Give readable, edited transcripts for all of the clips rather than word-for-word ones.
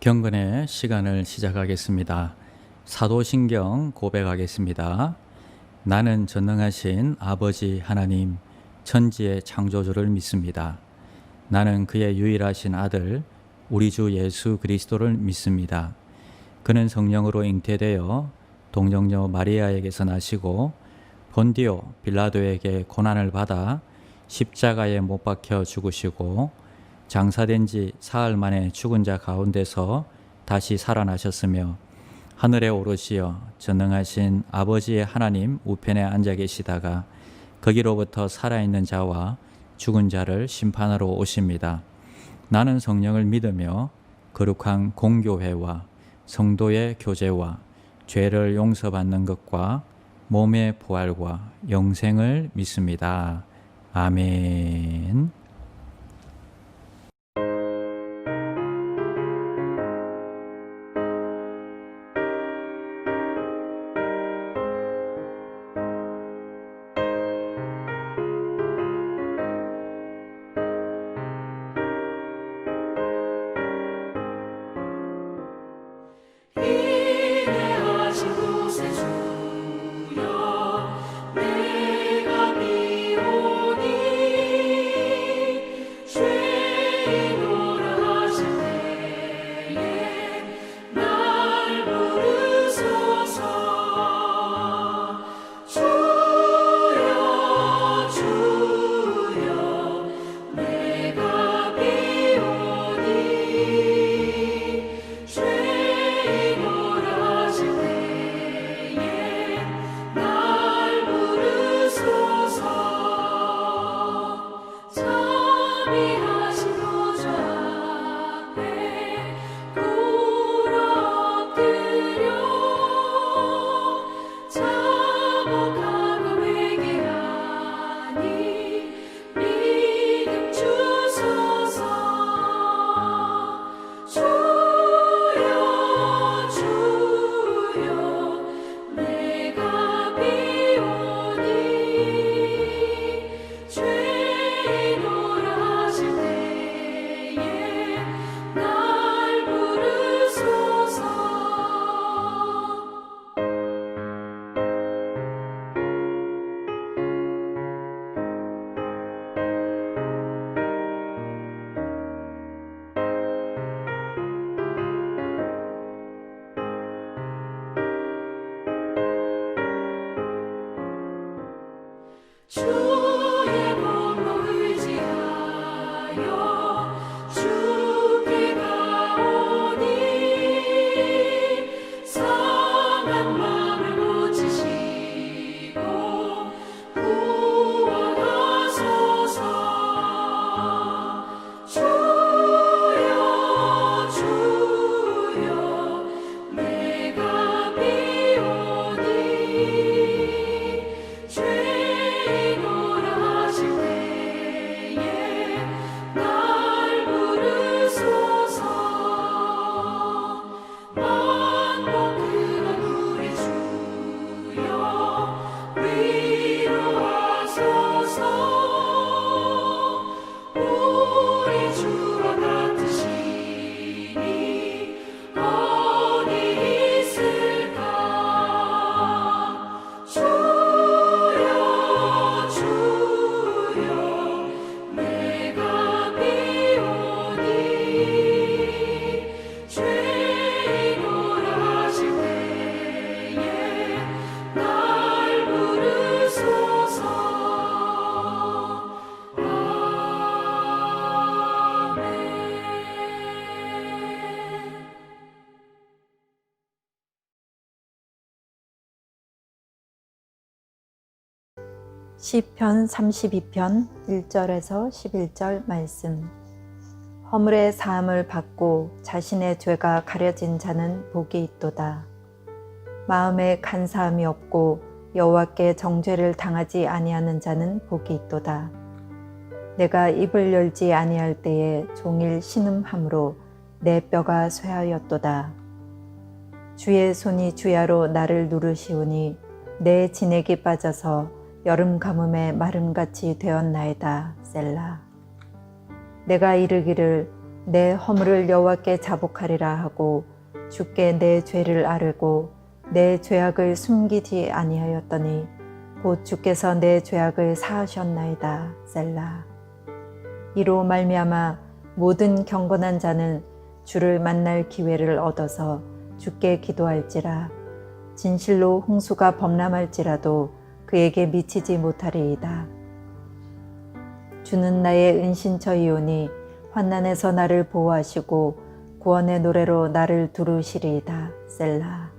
경건의 시간을 시작하겠습니다. 사도신경 고백하겠습니다. 나는 전능하신 아버지 하나님, 천지의 창조주를 믿습니다. 나는 그의 유일하신 아들, 우리 주 예수 그리스도를 믿습니다. 그는 성령으로 잉태되어 동정녀 마리아에게서 나시고 본디오 빌라도에게 고난을 받아 십자가에 못 박혀 죽으시고 장사된 지 사흘 만에 죽은 자 가운데서 다시 살아나셨으며 하늘에 오르시어 전능하신 아버지의 하나님 우편에 앉아 계시다가 거기로부터 살아있는 자와 죽은 자를 심판하러 오십니다. 나는 성령을 믿으며 거룩한 공교회와 성도의 교제와 죄를 용서받는 것과 몸의 부활과 영생을 믿습니다. 아멘. 주의 공로 의지하여 주께 가오니 상한 마음을 고치시고 구원하소서. 주여 주여 내가 비오니 시편 32편 1절에서 11절 말씀. 허물의 사함을 받고 자신의 죄가 가려진 자는 복이 있도다. 마음에 간사함이 없고 여호와께 정죄를 당하지 아니하는 자는 복이 있도다. 내가 입을 열지 아니할 때에 종일 신음함으로 내 뼈가 쇠하였도다. 주의 손이 주야로 나를 누르시오니 내 진액이 빠져서 여름 가뭄에 마름같이 되었나이다. 셀라. 내가 이르기를 내 허물을 여호와께 자복하리라 하고 주께 내 죄를 아뢰고 내 죄악을 숨기지 아니하였더니 곧 주께서 내 죄악을 사하셨나이다. 셀라. 이로 말미암아 모든 경건한 자는 주를 만날 기회를 얻어서 주께 기도할지라. 진실로 홍수가 범람할지라도 그에게 미치지 못하리이다. 주는 나의 은신처이오니 환난에서 나를 보호하시고 구원의 노래로 나를 두루시리이다. 셀라.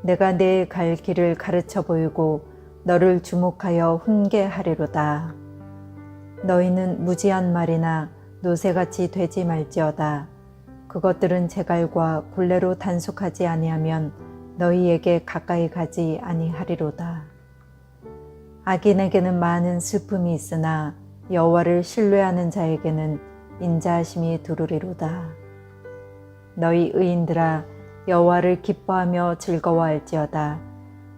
내가 내 갈 길을 가르쳐 보이고 너를 주목하여 훈계하리로다. 너희는 무지한 말이나 노새같이 되지 말지어다. 그것들은 제갈과 굴레로 단속하지 아니하면 너희에게 가까이 가지 아니하리로다. 악인에게는 많은 슬픔이 있으나 여호와를 신뢰하는 자에게는 인자하심이 두루리로다. 너희 의인들아 여호와를 기뻐하며 즐거워할지어다.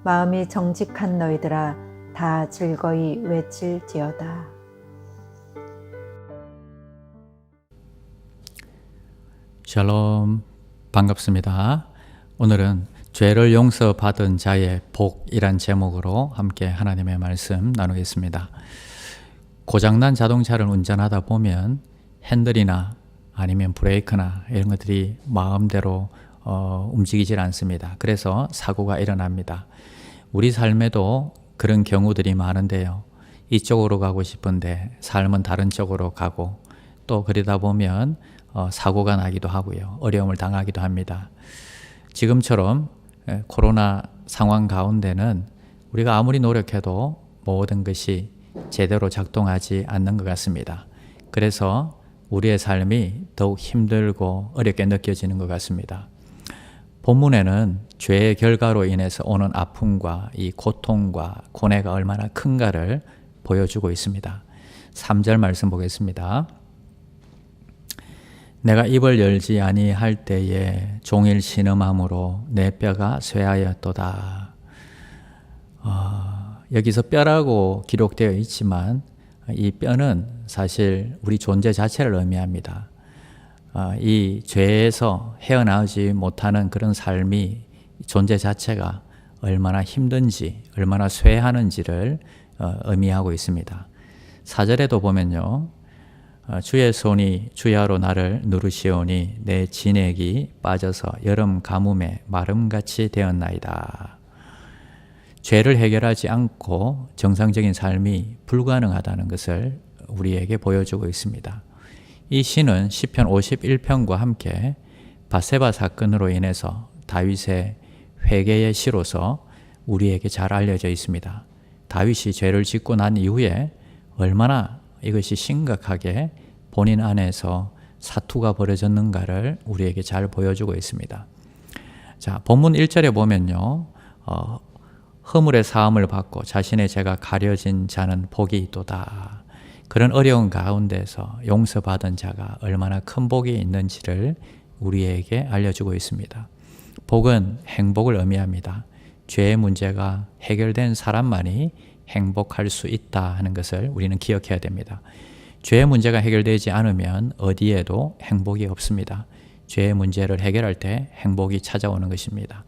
마음이 정직한 너희들아 다 즐거이 외칠지어다. 샬롬, 반갑습니다. 오늘은 죄를 용서받은 자의 복이란 제목으로 함께 하나님의 말씀 나누겠습니다. 고장난 자동차를 운전하다 보면 핸들이나 아니면 브레이크나 이런 것들이 마음대로 움직이질 않습니다. 그래서 사고가 일어납니다. 우리 삶에도 그런 경우들이 많은데요. 이쪽으로 가고 싶은데 삶은 다른 쪽으로 가고 또 그러다 보면 사고가 나기도 하고요. 어려움을 당하기도 합니다. 지금처럼 코로나 상황 가운데는 우리가 아무리 노력해도 모든 것이 제대로 작동하지 않는 것 같습니다. 그래서 우리의 삶이 더욱 힘들고 어렵게 느껴지는 것 같습니다. 본문에는 죄의 결과로 인해서 오는 아픔과 이 고통과 고뇌가 얼마나 큰가를 보여주고 있습니다. 3절 말씀 보겠습니다. 내가 입을 열지 아니할 때에 종일 신음함으로 내 뼈가 쇠하였도다. 여기서 뼈라고 기록되어 있지만 이 뼈는 사실 우리 존재 자체를 의미합니다. 이 죄에서 헤어나오지 못하는 그런 삶이 존재 자체가 얼마나 힘든지 얼마나 쇠하는지를 의미하고 있습니다. 4절에도 보면요. 주의 손이 주야로 나를 누르시오니 내 진액이 빠져서 여름 가뭄에 마름같이 되었나이다. 죄를 해결하지 않고 정상적인 삶이 불가능하다는 것을 우리에게 보여주고 있습니다. 이 시는 시편 51편과 함께 밧세바 사건으로 인해서 다윗의 회개의 시로서 우리에게 잘 알려져 있습니다. 다윗이 죄를 짓고 난 이후에 얼마나 이것이 심각하게 본인 안에서 사투가 벌어졌는가를 우리에게 잘 보여주고 있습니다. 자, 본문 1절에 보면요. 허물의 사함을 받고 자신의 죄가 가려진 자는 복이 있도다. 그런 어려운 가운데서 용서받은 자가 얼마나 큰 복이 있는지를 우리에게 알려주고 있습니다. 복은 행복을 의미합니다. 죄의 문제가 해결된 사람만이 행복할 수 있다 하는 것을 우리는 기억해야 됩니다. 죄의 문제가 해결되지 않으면 어디에도 행복이 없습니다. 죄의 문제를 해결할 때 행복이 찾아오는 것입니다.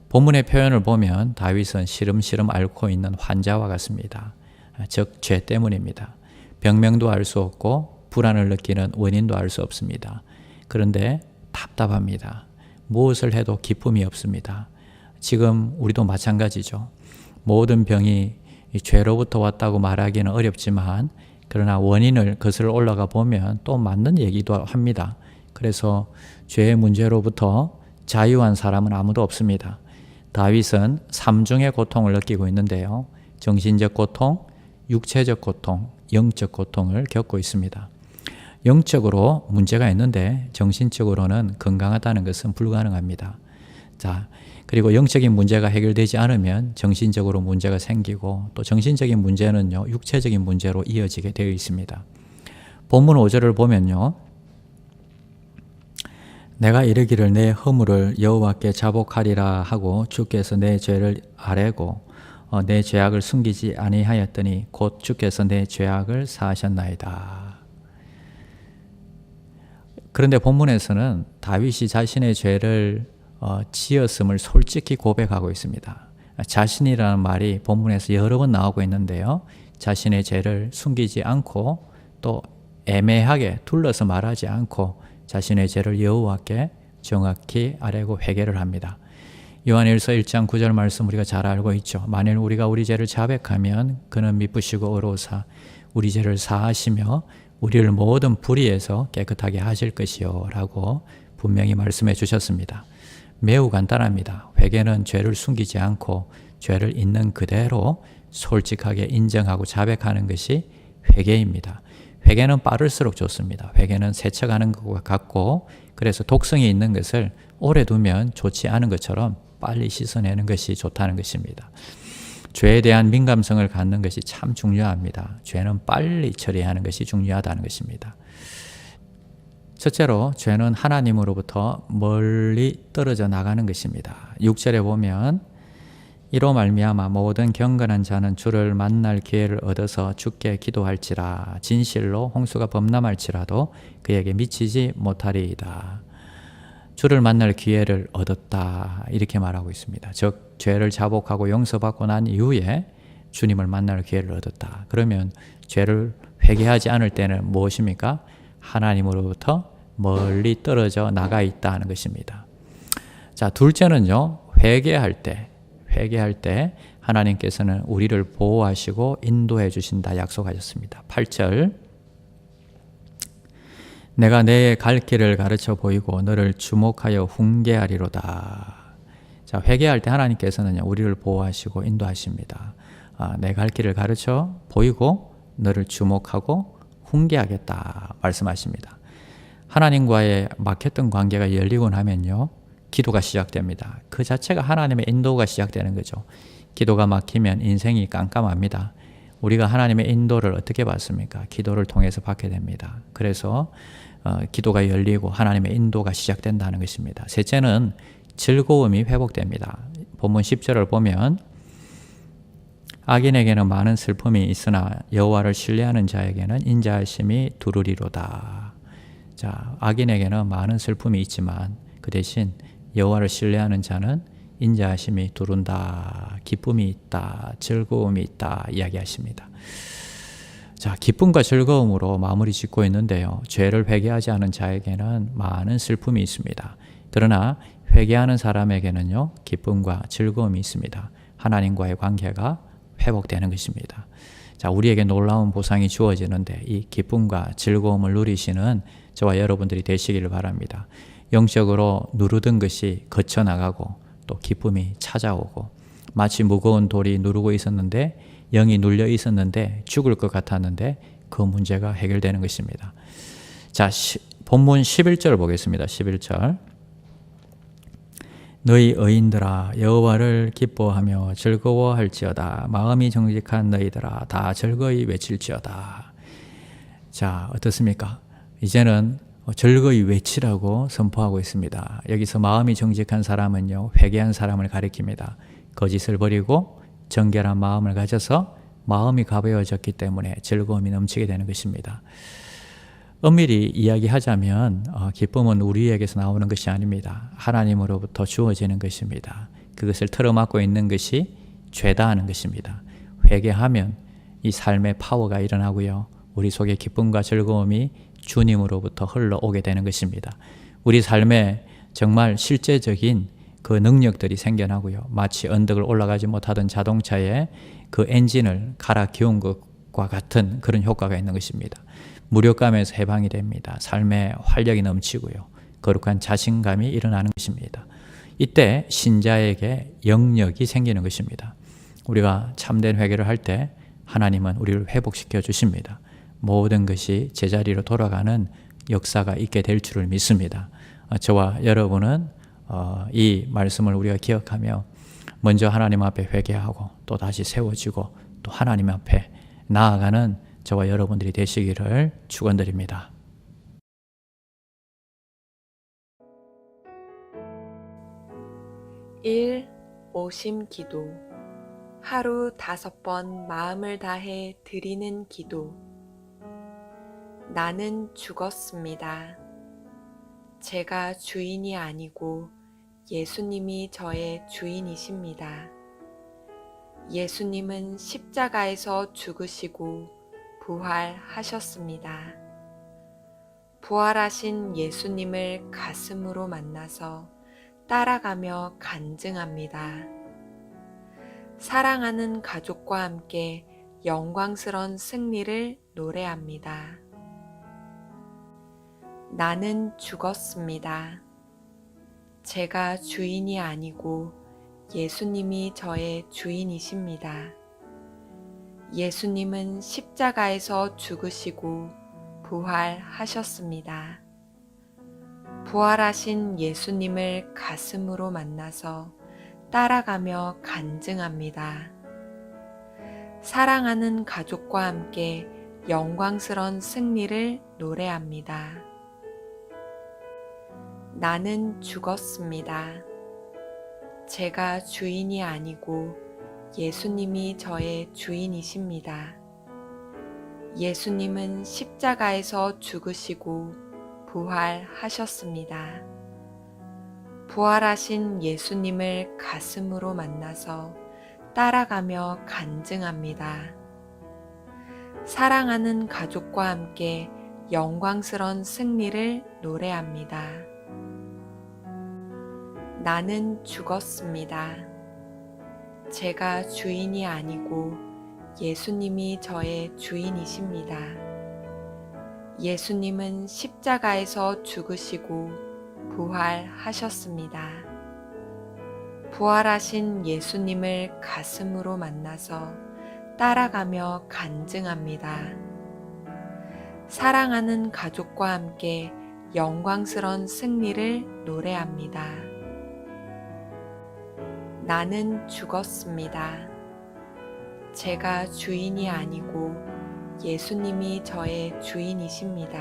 본문의 표현을 보면 다윗은 시름시름 앓고 있는 환자와 같습니다. 즉 죄 때문입니다. 병명도 알 수 없고 불안을 느끼는 원인도 알 수 없습니다. 그런데 답답합니다. 무엇을 해도 기쁨이 없습니다. 지금 우리도 마찬가지죠. 모든 병이 죄로부터 왔다고 말하기는 어렵지만 그러나 원인을 거슬러 올라가 보면 또 맞는 얘기도 합니다. 그래서 죄의 문제로부터 자유한 사람은 아무도 없습니다. 다윗은 3중의 고통을 느끼고 있는데요. 정신적 고통, 육체적 고통, 영적 고통을 겪고 있습니다. 영적으로 문제가 있는데 정신적으로는 건강하다는 것은 불가능합니다. 자, 그리고 영적인 문제가 해결되지 않으면 정신적으로 문제가 생기고 또 정신적인 문제는요, 육체적인 문제로 이어지게 되어 있습니다. 본문 5절을 보면요. 내가 이르기를 내 허물을 여호와께 자복하리라 하고 주께서 내 죄를 아뢰고 내 죄악을 숨기지 아니하였더니 곧 주께서 내 죄악을 사하셨나이다. 그런데 본문에서는 다윗이 자신의 죄를 지었음을 솔직히 고백하고 있습니다. 자신이라는 말이 본문에서 여러 번 나오고 있는데요. 자신의 죄를 숨기지 않고 또 애매하게 둘러서 말하지 않고 자신의 죄를 여호와께 정확히 아뢰고 회개를 합니다. 요한일서 1장 9절 말씀 우리가 잘 알고 있죠. 만일 우리가 우리 죄를 자백하면 그는 미쁘시고 의로우사 우리 죄를 사하시며 우리를 모든 불의에서 깨끗하게 하실 것이요 라고 분명히 말씀해 주셨습니다. 매우 간단합니다. 회개는 죄를 숨기지 않고 죄를 있는 그대로 솔직하게 인정하고 자백하는 것이 회개입니다. 회개는 빠를수록 좋습니다. 회개는 세척하는 것과 같고 그래서 독성이 있는 것을 오래 두면 좋지 않은 것처럼 빨리 씻어내는 것이 좋다는 것입니다. 죄에 대한 민감성을 갖는 것이 참 중요합니다. 죄는 빨리 처리하는 것이 중요하다는 것입니다. 첫째로 죄는 하나님으로부터 멀리 떨어져 나가는 것입니다. 6절에 보면 이로 말미암아 모든 경건한 자는 주를 만날 기회를 얻어서 주께 기도할지라 진실로 홍수가 범람할지라도 그에게 미치지 못하리이다. 주를 만날 기회를 얻었다 이렇게 말하고 있습니다. 즉 죄를 자복하고 용서받고 난 이후에 주님을 만날 기회를 얻었다. 그러면 죄를 회개하지 않을 때는 무엇입니까? 하나님으로부터 멀리 떨어져 나가 있다는 것입니다. 자, 둘째는요. 회개할 때 하나님께서는 우리를 보호하시고 인도해 주신다 약속하셨습니다. 8절 내가 내 갈 길을 가르쳐 보이고 너를 주목하여 훈계하리로다. 자, 회개할 때 하나님께서는 우리를 보호하시고 인도하십니다. 내 갈 길을 가르쳐 보이고 너를 주목하고 훈계하겠다 말씀하십니다. 하나님과의 막혔던 관계가 열리고 나면요. 기도가 시작됩니다. 그 자체가 하나님의 인도가 시작되는 거죠. 기도가 막히면 인생이 깜깜합니다. 우리가 하나님의 인도를 어떻게 받습니까? 기도를 통해서 받게 됩니다. 그래서 기도가 열리고 하나님의 인도가 시작된다는 것입니다. 셋째는 즐거움이 회복됩니다. 본문 10절을 보면 악인에게는 많은 슬픔이 있으나 여호와를 신뢰하는 자에게는 인자하심이 두루리로다. 자, 악인에게는 많은 슬픔이 있지만 그 대신 여호와를 신뢰하는 자는 인자하심이 두른다. 기쁨이 있다. 즐거움이 있다. 이야기하십니다. 자, 기쁨과 즐거움으로 마무리 짓고 있는데요. 죄를 회개하지 않은 자에게는 많은 슬픔이 있습니다. 그러나 회개하는 사람에게는요. 기쁨과 즐거움이 있습니다. 하나님과의 관계가 회복되는 것입니다. 자, 우리에게 놀라운 보상이 주어지는데 이 기쁨과 즐거움을 누리시는 저와 여러분들이 되시기를 바랍니다. 영적으로 누르던 것이 거쳐나가고 또 기쁨이 찾아오고 마치 무거운 돌이 누르고 있었는데 영이 눌려 있었는데 죽을 것 같았는데 그 문제가 해결되는 것입니다. 자, 본문 11절 보겠습니다. 11절 너희 의인들아 여호와를 기뻐하며 즐거워할지어다. 마음이 정직한 너희들아 다 즐거이 외칠지어다. 자, 어떻습니까? 이제는 즐거이 외치라고 선포하고 있습니다. 여기서 마음이 정직한 사람은요, 회개한 사람을 가리킵니다. 거짓을 버리고 정결한 마음을 가져서 마음이 가벼워졌기 때문에 즐거움이 넘치게 되는 것입니다. 엄밀히 이야기하자면 기쁨은 우리에게서 나오는 것이 아닙니다. 하나님으로부터 주어지는 것입니다. 그것을 틀어막고 있는 것이 죄다 하는 것입니다. 회개하면 이 삶의 파워가 일어나고요. 우리 속에 기쁨과 즐거움이 주님으로부터 흘러오게 되는 것입니다. 우리 삶에 정말 실제적인 그 능력들이 생겨나고요. 마치 언덕을 올라가지 못하던 자동차에 그 엔진을 갈아 끼운 것과 같은 그런 효과가 있는 것입니다. 무력감에서 해방이 됩니다. 삶에 활력이 넘치고요. 거룩한 자신감이 일어나는 것입니다. 이때 신자에게 영력이 생기는 것입니다. 우리가 참된 회개를 할 때 하나님은 우리를 회복시켜 주십니다. 모든 것이 제자리로 돌아가는 역사가 있게 될 줄을 믿습니다. 저와 여러분은 이 말씀을 우리가 기억하며 먼저 하나님 앞에 회개하고 또 다시 세워지고 또 하나님 앞에 나아가는 저와 여러분들이 되시기를 축원드립니다. 오심 기도. 하루 5번 마음을 다해 드리는 기도. 나는 죽었습니다. 제가 주인이 아니고 예수님이 저의 주인이십니다. 예수님은 십자가에서 죽으시고 부활하셨습니다. 부활하신 예수님을 가슴으로 만나서 따라가며 간증합니다. 사랑하는 가족과 함께 영광스런 승리를 노래합니다. 나는 죽었습니다. 제가 주인이 아니고 예수님이 저의 주인이십니다. 예수님은 십자가에서 죽으시고 부활하셨습니다. 부활하신 예수님을 가슴으로 만나서 따라가며 간증합니다. 사랑하는 가족과 함께 영광스런 승리를 노래합니다. 나는 죽었습니다. 제가 주인이 아니고 예수님이 저의 주인이십니다. 예수님은 십자가에서 죽으시고 부활하셨습니다. 부활하신 예수님을 가슴으로 만나서 따라가며 간증합니다. 사랑하는 가족과 함께 영광스런 승리를 노래합니다. 나는 죽었습니다. 제가 주인이 아니고 예수님이 저의 주인이십니다. 예수님은 십자가에서 죽으시고 부활하셨습니다. 부활하신 예수님을 가슴으로 만나서 따라가며 간증합니다. 사랑하는 가족과 함께 영광스런 승리를 노래합니다. 나는 죽었습니다. 제가 주인이 아니고 예수님이 저의 주인이십니다.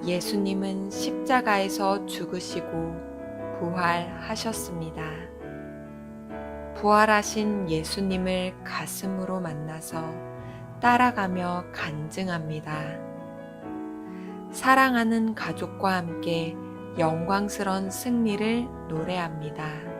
예수님은 십자가에서 죽으시고 부활하셨습니다. 부활하신 예수님을 가슴으로 만나서 따라가며 간증합니다. 사랑하는 가족과 함께 영광스런 승리를 노래합니다.